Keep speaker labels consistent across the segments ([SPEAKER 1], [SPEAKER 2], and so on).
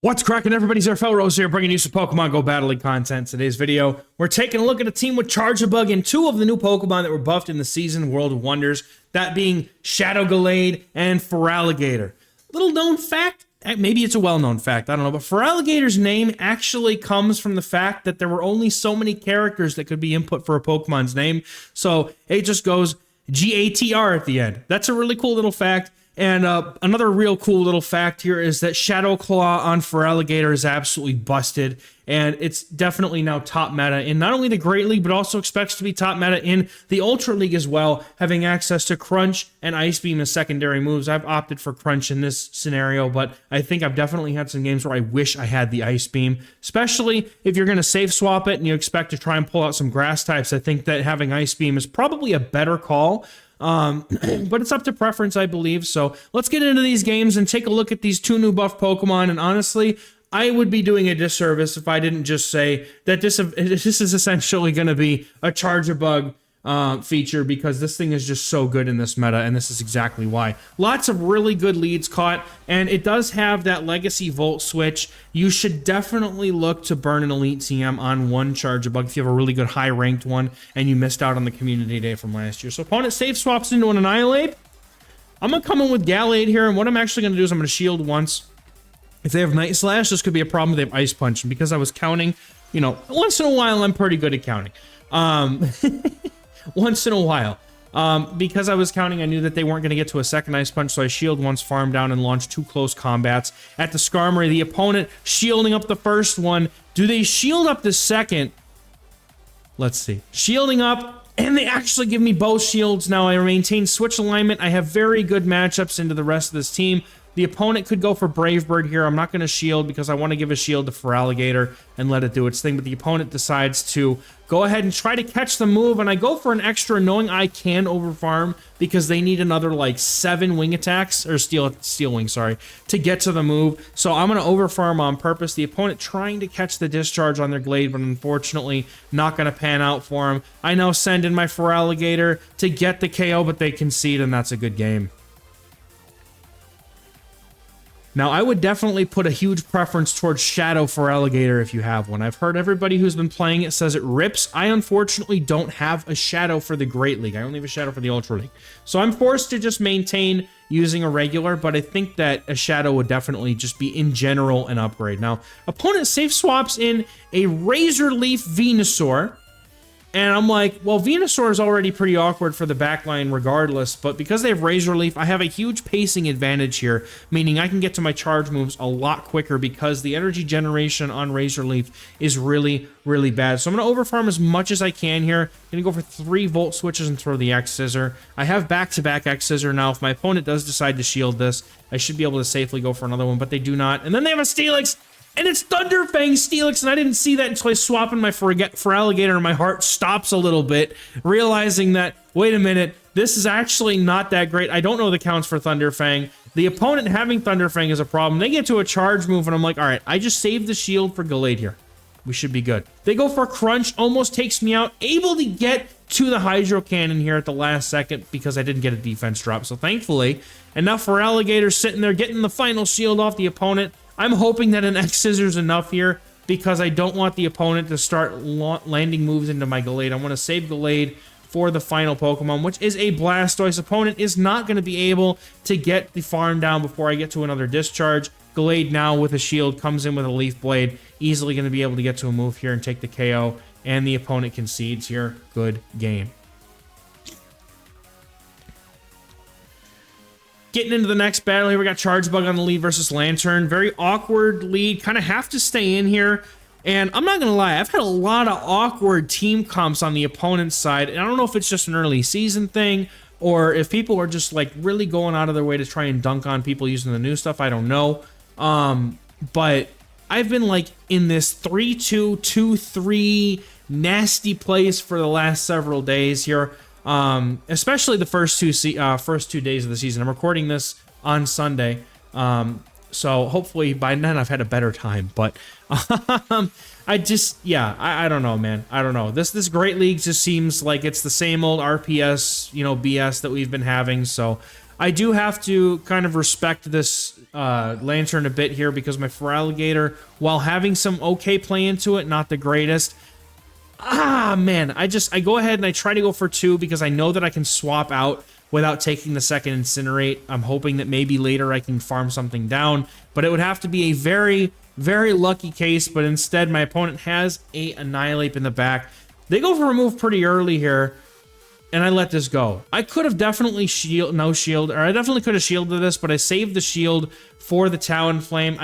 [SPEAKER 1] What's cracking, everybody? XehrFelrose here, bringing you some Pokemon GO Battle League content. Today's video, we're taking a look at a team with Charjabug and two of the new Pokemon that were buffed in the season, World of Wonders, that being Gallade and Feraligatr. Little known fact, maybe it's a well-known fact, I don't know, but Feraligatr's name actually comes from the fact that there were only so many characters that could be input for a Pokemon's name, so it just goes G-A-T-R at the end. That's a really cool little fact. And another real cool little fact here is that Shadow Claw on Feraligatr is absolutely busted, and it's definitely now top meta in not only the Great League, but also expects to be top meta in the Ultra League as well, having access to Crunch and Ice Beam as secondary moves. I've opted for Crunch in this scenario, but I think I've definitely had some games where I wish I had the Ice Beam, especially if you're going to safe swap it and you expect to try and pull out some grass types. I think that having Ice Beam is probably a better call. But it's up to preference, I believe. So let's get into these games and take a look at these two new buff Pokemon. And honestly, I would be doing a disservice if I didn't just say that this is essentially going to be a Charjabug feature, because this thing is just so good in this meta, and this is exactly why. Lots of really good leads caught, and it does have that Legacy Volt switch. You should definitely look to burn an Elite TM on one Charjabug if you have a really good high-ranked one and you missed out on the Community Day from last year. So opponent safe swaps into an Annihilate. I'm going to come in with Gallade here, and what I'm actually going to do is I'm going to shield once. If they have Night Slash, this could be a problem if they have Ice Punch, and because I was counting, you know, once in a while I'm pretty good at counting. Once in a while. Because I was counting, I knew that they weren't going to get to a second Ice Punch, so I shield once, farm down, and launch two close combats. At the Skarmory, the opponent shielding up the first one. Do they shield up the second? Let's see. Shielding up, and they actually give me both shields. Now I maintain switch alignment. I have very good matchups into the rest of this team. The opponent could go for Brave Bird here. I'm not going to shield because I want to give a shield to Feraligatr and let it do its thing. But the opponent decides to go ahead and try to catch the move. And I go for an extra, knowing I can overfarm because they need another like 7 wing attacks, or steel wing, sorry, to get to the move. So I'm going to overfarm on purpose. The opponent trying to catch the discharge on their Glade, but unfortunately not going to pan out for him. I now send in my Feraligatr to get the KO, but they concede, and that's a good game. Now, I would definitely put a huge preference towards Shadow Feraligatr if you have one. I've heard everybody who's been playing it says it rips. I unfortunately don't have a Shadow for the Great League. I only have a Shadow for the Ultra League. So I'm forced to just maintain using a regular, but I think that a Shadow would definitely just be, in general, an upgrade. Now, opponent safe swaps in a Razor Leaf Venusaur. And I'm like, well, Venusaur is already pretty awkward for the backline regardless, but because they have Razor Leaf, I have a huge pacing advantage here, meaning I can get to my charge moves a lot quicker because the energy generation on Razor Leaf is really, really bad. So I'm going to overfarm as much as I can here. I'm going to go for 3 Volt switches and throw the X-Scissor. I have back-to-back X-Scissor now. If my opponent does decide to shield this, I should be able to safely go for another one, but they do not. And then they have a Steelix! And it's Thunderfang Steelix, and I didn't see that until I swap in my Feraligatr, and my heart stops a little bit, realizing that, wait a minute, this is actually not that great. I don't know the counts for Thunderfang. The opponent having Thunderfang is a problem. They get to a charge move, and I'm like, all right, I just saved the shield for Gallade here. We should be good. They go for Crunch, almost takes me out, able to get to the Hydro Cannon here at the last second because I didn't get a defense drop, so thankfully. And now Feraligatr sitting there getting the final shield off the opponent. I'm hoping that an X-Scissor is enough here because I don't want the opponent to start landing moves into my Gallade. I want to save Gallade for the final Pokemon, which is a Blastoise. Opponent is not going to be able to get the farm down before I get to another discharge. Gallade now with a shield comes in with a Leaf Blade. Easily going to be able to get to a move here and take the KO. And the opponent concedes here. Good game. Getting into the next battle here, we got Charjabug on the lead versus Lantern. Very awkward lead. Kind of have to stay in here. And I'm not going to lie, I've had a lot of awkward team comps on the opponent's side. And I don't know if it's just an early season thing or if people are just like really going out of their way to try and dunk on people using the new stuff. I don't know. But I've been like in this 3-2, 2-3 nasty place for the last several days here. Especially the first two days of the season. I'm recording this on Sunday, so hopefully by then I've had a better time. But I just, yeah, I don't know, man. I don't know. This Great League just seems like it's the same old RPS, you know, BS that we've been having. So I do have to kind of respect this Lantern a bit here because my Feraligatr, while having some okay play into it, not the greatest. Man, I go ahead and I try to go for 2 because I know that I can swap out without taking the second Incinerate. I'm hoping that maybe later I can farm something down, but it would have to be a very, very lucky case, but instead my opponent has a Annihilate in the back. They go for a move pretty early here, and I let this go. I could have definitely I definitely could have shielded this, but I saved the shield for the Talonflame.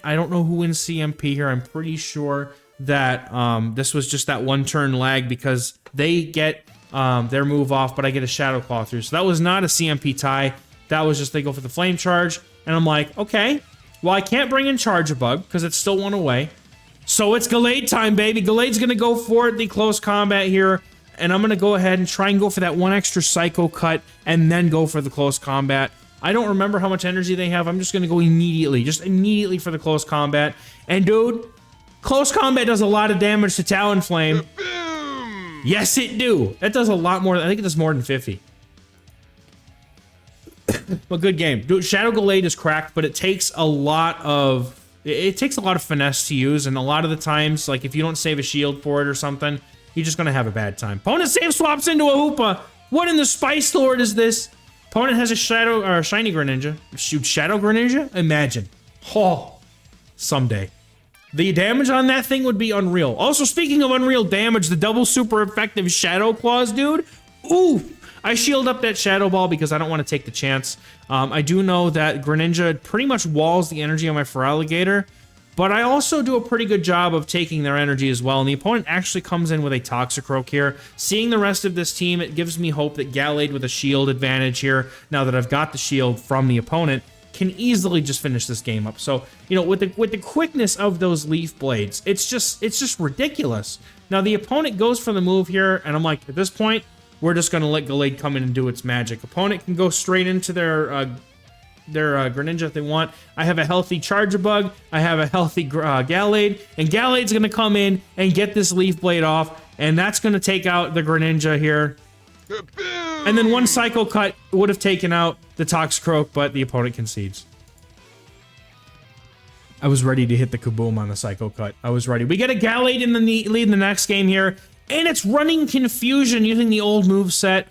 [SPEAKER 1] I don't know who wins CMP here. I'm pretty sure that this was just that 1 turn lag because they get their move off, but I get a Shadow Claw through. So that was not a CMP tie. That was just they go for the Flame Charge, and I'm like, okay, well, I can't bring in Charjabug because it's still 1 away. So it's Gallade time, baby. Gallade's going to go for the close combat here, and I'm going to go ahead and try and go for that 1 extra Psycho Cut and then go for the close combat. I don't remember how much energy they have. I'm just going to go immediately for the close combat. And dude, close combat does a lot of damage to Talonflame. Yes, it do. That does a lot more. I think it does more than 50. But good game. Dude, Shadow Glade is cracked, but it takes a lot of finesse to use, and a lot of the times, like if you don't save a shield for it or something, you're just gonna have a bad time. Opponent save swaps into a Hoopa. What in the Spice Lord is this? Opponent has a Shiny Greninja. Shoot, Shadow Greninja? Imagine. Oh, someday. The damage on that thing would be unreal. Also, speaking of unreal damage, the double super effective Shadow Claws, dude. Ooh. I shield up that Shadow Ball because I don't want to take the chance. I do know that Greninja pretty much walls the energy on my Feraligatr, but I also do a pretty good job of taking their energy as well, and the opponent actually comes in with a Toxicroak here. Seeing the rest of this team, it gives me hope that Gallade with a shield advantage here, now that I've got the shield from the opponent, can easily just finish this game up. So, you know, with the quickness of those Leaf Blades, it's just ridiculous. Now, the opponent goes for the move here, and I'm like, at this point, we're just going to let Gallade come in and do its magic. Opponent can go straight into their Greninja if they want. I have a healthy Charjabug. I have a healthy Gallade. And Gallade's going to come in and get this Leaf Blade off. And that's going to take out the Greninja here. And then 1 Psycho Cut would have taken out the Toxicroak, but the opponent concedes. I was ready to hit the kaboom on the Psycho Cut. I was ready. We get a Gallade in the lead in the next game here. And it's running Confusion using the old moveset.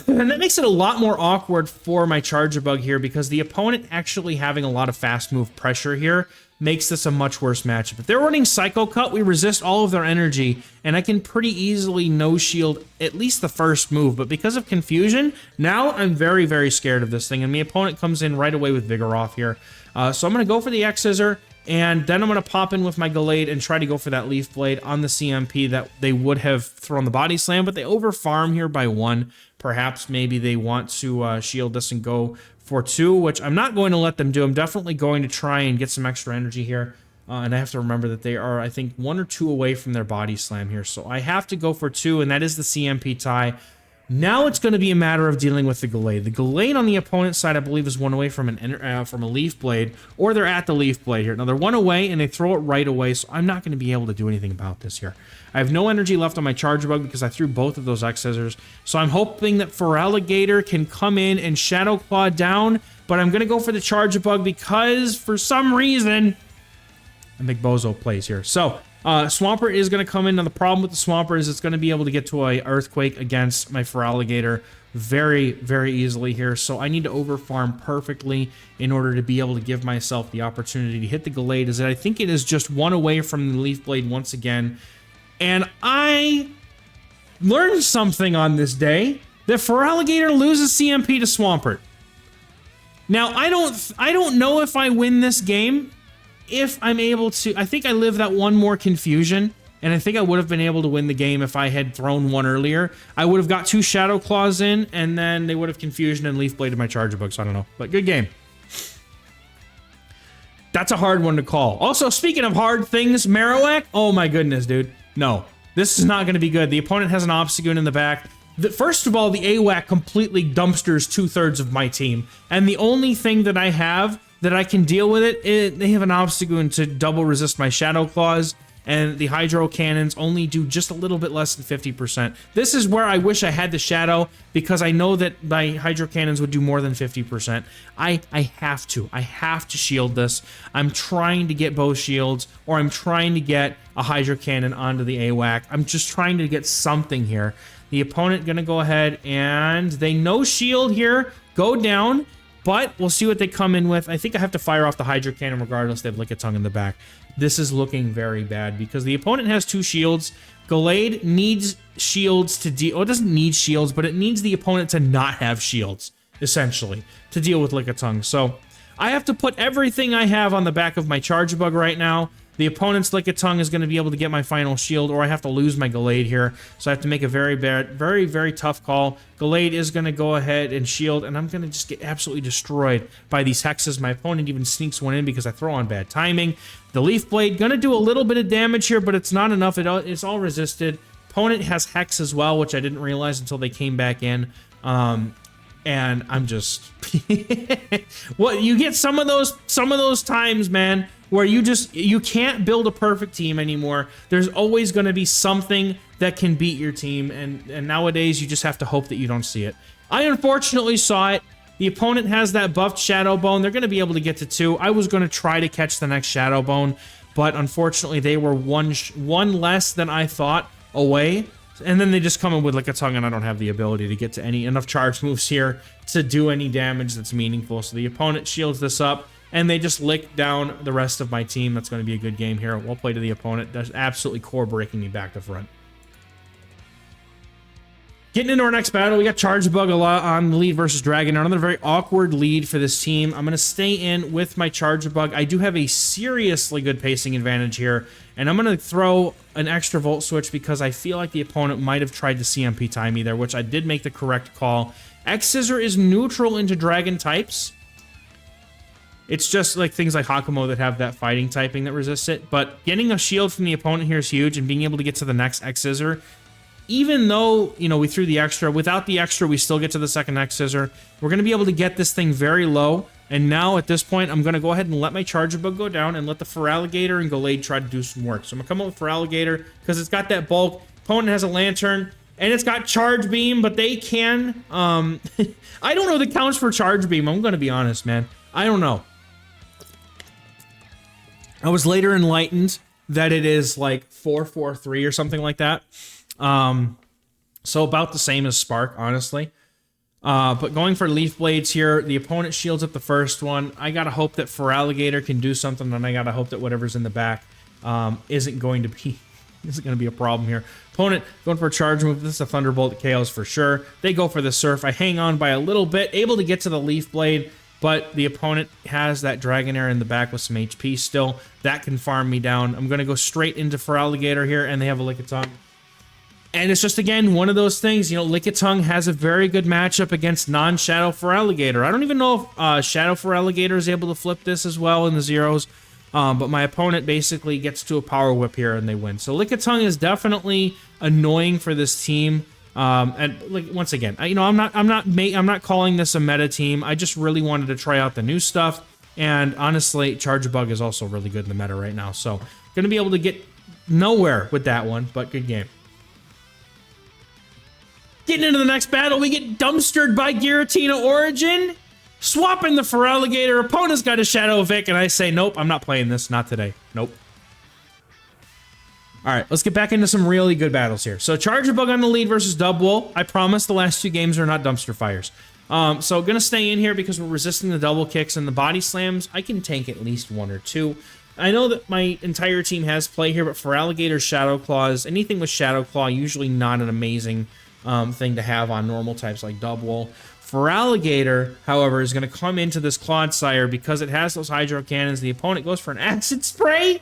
[SPEAKER 1] And that makes it a lot more awkward for my Charjabug here because the opponent actually having a lot of fast move pressure here makes this a much worse matchup. If they're running Psycho Cut, we resist all of their energy, and I can pretty easily no-shield at least the first move. But because of Confusion, now I'm very, very scared of this thing, and the opponent comes in right away with Vigoroth here. So I'm going to go for the X-Scissor, and then I'm going to pop in with my Gallade and try to go for that Leaf Blade on the CMP that they would have thrown the Body Slam, but they over-farm here by 1. Perhaps maybe they want to shield this and go for 2, which I'm not going to let them do. I'm definitely going to try and get some extra energy here. And I have to remember that they are, I think, 1 or 2 away from their Body Slam here. So I have to go for 2, and that is the CMP tie. Now it's going to be a matter of dealing with the Gallade. The Gallade on the opponent's side, I believe, is 1 away from a Leaf Blade, or they're at the Leaf Blade here. Now, they're 1 away, and they throw it right away, so I'm not going to be able to do anything about this here. I have no energy left on my Charjabug because I threw both of those X-Scissors, so I'm hoping that Feraligatr can come in and Shadow Claw down, but I'm going to go for the Charjabug because, for some reason, I make Bozo plays here. So, Swampert is going to come in. Now, the problem with the Swampert is it's going to be able to get to a Earthquake against my Feraligatr very, very easily here. So I need to overfarm perfectly in order to be able to give myself the opportunity to hit the Gallade, as I think it is just 1 away from the Leaf Blade once again. And I learned something on this day, that Feraligatr loses CMP to Swampert. Now, I don't know if I win this game. If I'm able to, I think I live that 1 more Confusion, and I think I would have been able to win the game if I had thrown 1 earlier. I would have got 2 Shadow Claws in, and then they would have Confusion and Leaf Bladed my Charjabug, so I don't know. But good game. That's a hard one to call. Also, speaking of hard things, Marowak, oh my goodness, dude. No, this is not going to be good. The opponent has an Obstagoon in the back. First of all, the AWAC completely dumpsters 2/3 of my team, and the only thing that I have that I can deal with it, they have an obstacle to double resist my Shadow Claws, and the Hydro Cannons only do just a little bit less than 50%. This is where I wish I had the Shadow, because I know that my Hydro Cannons would do more than 50%. I have to shield this. I'm trying to get both shields, or I'm trying to get a Hydro Cannon onto the AWAC. I'm just trying to get something here. The opponent gonna go ahead and they no shield here, go down, but we'll see what they come in with. I think I have to fire off the Hydro Cannon regardless. They have Lickitung in the back. This is looking very bad because the opponent has 2 shields. Gallade needs shields to deal... Oh, it doesn't need shields, but it needs the opponent to not have shields, essentially, to deal with Lickitung. So I have to put everything I have on the back of my Charjabug right now. The opponent's Lickitung is going to be able to get my final shield, or I have to lose my Gallade here. So I have to make a very bad, very tough call. Gallade is going to go ahead and shield, and I'm going to just get absolutely destroyed by these hexes. My opponent even sneaks one in because I throw on bad timing. The Leaf Blade going to do a little bit of damage here, but it's not enough. It's all resisted. Opponent has Hex as well, which I didn't realize until they came back in. And I'm just... Well, you get some of those times, man, where you can't build a perfect team anymore. There's always going to be something that can beat your team, and nowadays you just have to hope that you don't see it. I unfortunately saw it. The opponent has that buffed Shadow Bone. They're going to be able to get to 2. I was going to try to catch the next Shadow Bone, but unfortunately they were one less than I thought away. And then they just come in with Lickitung, and I don't have the ability to get to enough charge moves here to do any damage that's meaningful. So the opponent shields this up, and they just lick down the rest of my team. That's going to be a good game here. Well played to the opponent. That's absolutely core breaking me back to front. Getting into our next battle, we got Charjabug a lot on the lead versus Dragon. Another very awkward lead for this team. I'm going to stay in with my Charjabug. I do have a seriously good pacing advantage here, and I'm going to throw an extra Volt Switch because I feel like the opponent might have tried to CMP time me there, which I did make the correct call. X-Scissor is neutral into Dragon types. It's just like things like Hakumo that have that fighting typing that resists it, but getting a shield from the opponent here is huge, and being able to get to the next X-Scissor, even though, you know, we threw the extra, without the extra, we still get to the second X-Scissor. We're going to be able to get this thing very low, and now at this point, I'm going to go ahead and let my Charjabug go down and let the Feraligatr and Glade try to do some work. So I'm going to come up with Feraligatr because it's got that bulk. Opponent has a Lantern, and it's got Charge Beam, but they can... I don't know the counts for Charge Beam. I'm going to be honest, man. I don't know. I was later enlightened that it is like 443 or something like that. So about the same as Spark, honestly. But going for Leaf Blades here, the opponent shields up the first one. I gotta hope that Feraligatr can do something, and I gotta hope that whatever's in the back isn't going to be a problem here. Opponent going for a charge move. This is a Thunderbolt KOs for sure. They go for the Surf. I hang on by a little bit, able to get to the Leaf Blade, but the opponent has that Dragonair in the back with some HP still. That can farm me down. I'm gonna go straight into Feraligatr here, and they have a Lickitung. And it's just, again, one of those things, you know, Lickitung has a very good matchup against non-Shadow Feraligatr. I don't even know if Shadow Feraligatr is able to flip this as well in the zeros, but my opponent basically gets to a Power Whip here and they win. So Lickitung is definitely annoying for this team. And like, once again, you know, I'm not calling this a meta team. I just really wanted to try out the new stuff. And honestly, Charjabug is also really good in the meta right now. So going to be able to get nowhere with that one, but good game. Getting into the next battle, we get dumpstered by Giratina Origin. Swapping the Feraligatr. Opponent's got a Shadow Vic, and I say, nope, I'm not playing this. Not today. Nope. All right, let's get back into some really good battles here. So Charjabug on the lead versus Dubwool. I promise the last 2 games are not dumpster fires. So going to stay in here because we're resisting the double kicks and the body slams. I can tank at least 1 or 2. I know that my entire team has play here, but Feraligatr, Shadow Claws, anything with Shadow Claw, usually not an amazing thing to have on normal types like Dubwool. Feraligatr, however, is going to come into this Clodsire because it has those Hydro Cannons. The opponent goes for an Acid Spray,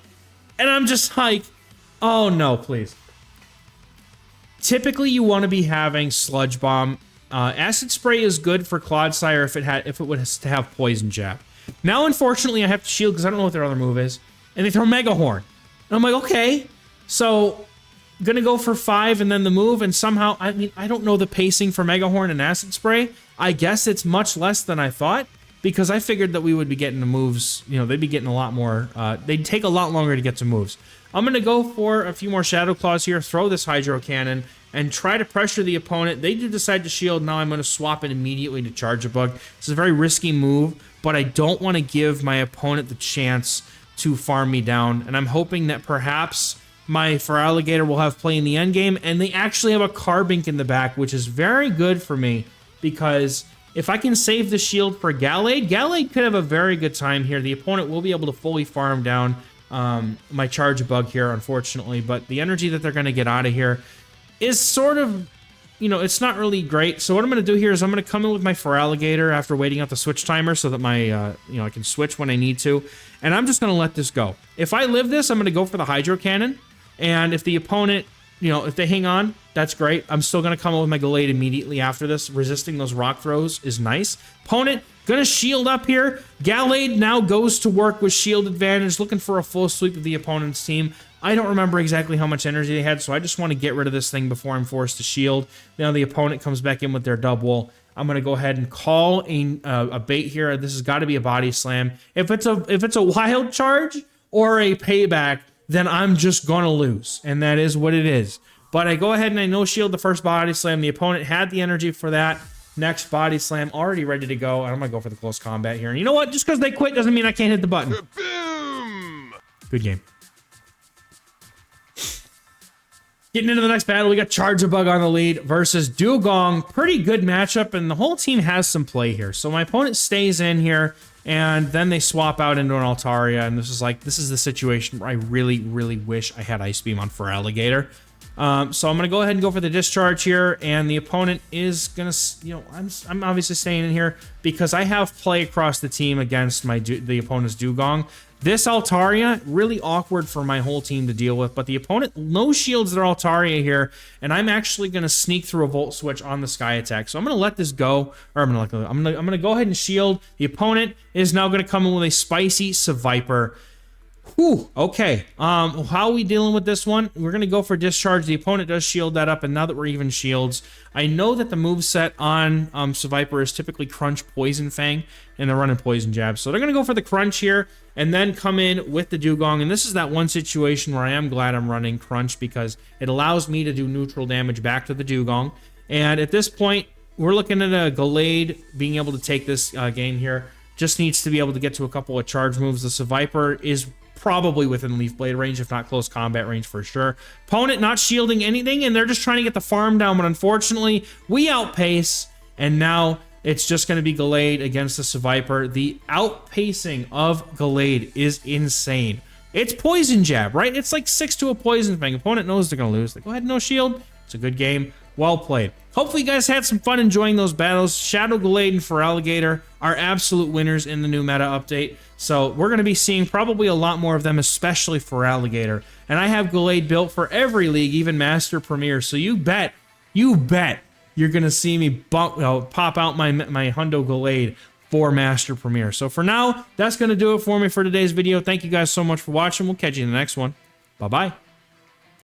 [SPEAKER 1] and I'm just like, oh no, please. Typically, you want to be having Sludge Bomb. Acid Spray is good for Clodsire if it was to have Poison Jab. Now, unfortunately, I have to shield because I don't know what their other move is, and they throw Mega Horn. And I'm like, okay, so gonna go for 5 and then the move, and somehow, I mean, I don't know the pacing for Mega Horn and Acid Spray. I guess it's much less than I thought, because I figured that we would be getting the moves, you know, they'd be getting a lot more, they'd take a lot longer to get to moves. I'm going to go for a few more Shadow Claws here, throw this Hydro Cannon, and try to pressure the opponent. They do decide to shield. Now I'm going to swap it immediately to Charjabug. This is a very risky move, but I don't want to give my opponent the chance to farm me down, and I'm hoping that perhaps my Feraligatr will have play in the endgame, and they actually have a Carbink in the back, which is very good for me, because if I can save the shield for Gallade, Gallade could have a very good time here. The opponent will be able to fully farm down my Charjabug here, unfortunately, but the energy that they're going to get out of here is sort of, you know, it's not really great. So what I'm going to do here is I'm going to come in with my Feraligatr after waiting out the switch timer so that my, you know, I can switch when I need to, and I'm just going to let this go. If I live this, I'm going to go for the Hydro Cannon, and if the opponent, you know, if they hang on, that's great. I'm still going to come in with my Glade immediately after this. Resisting those rock throws is nice. Opponent going to shield up here. Gallade now goes to work with shield advantage, looking for a full sweep of the opponent's team. I don't remember exactly how much energy they had, so I just want to get rid of this thing before I'm forced to shield. Now the opponent comes back in with their double. I'm going to go ahead and call a bait here. This has got to be a body slam. If it's a wild charge or a payback, then I'm just going to lose, and that is what it is. But I go ahead and I no-shield the first body slam. The opponent had the energy for that. Next body slam, already ready to go. And I'm going to go for the close combat here. And you know what? Just because they quit doesn't mean I can't hit the button. Boom! Good game. Getting into the next battle, we got Charjabug on the lead versus Dewgong. Pretty good matchup, and the whole team has some play here. So my opponent stays in here, and then they swap out into an Altaria, and this is the situation where I really, really wish I had Ice Beam on Feraligatr. So I'm going to go ahead and go for the discharge here, and the opponent is going to, you know, I'm obviously staying in here because I have play across the team against the opponent's Dewgong. This Altaria, really awkward for my whole team to deal with, but the opponent no shields their Altaria here, and I'm actually going to sneak through a Volt Switch on the Sky Attack. So I'm going to let this go, or I'm going to go ahead and shield. The opponent is now going to come in with a spicy Seviper. Whew, okay. How are we dealing with this one? We're going to go for discharge. The opponent does shield that up, and now that we're even shields, I know that the moveset on Seviper is typically Crunch, Poison Fang, and they're running Poison Jab. So they're going to go for the Crunch here, and then come in with the Dewgong. And this is that one situation where I am glad I'm running Crunch because it allows me to do neutral damage back to the Dewgong. And at this point, we're looking at a Gallade being able to take this game here. Just needs to be able to get to a couple of charge moves. The Seviper is probably within Leaf Blade range, if not close combat range for sure. Opponent not shielding anything, and they're just trying to get the farm down, but unfortunately, we outpace, and now it's just going to be Gallade against the Seviper. The outpacing of Gallade is insane. It's Poison Jab, right? It's like 6 to a Poison Fang. Opponent knows they're going to lose. They go ahead, no shield. It's a good game. Well played. Hopefully you guys had some fun enjoying those battles. Shadow Glade and Feraligatr are absolute winners in the new meta update. So we're going to be seeing probably a lot more of them, especially Feraligatr. And I have Glade built for every league, even Master Premier. So you bet you're going to see me pop out my Hundo Glade for Master Premier. So for now, that's going to do it for me for today's video. Thank you guys so much for watching. We'll catch you in the next one. Bye-bye.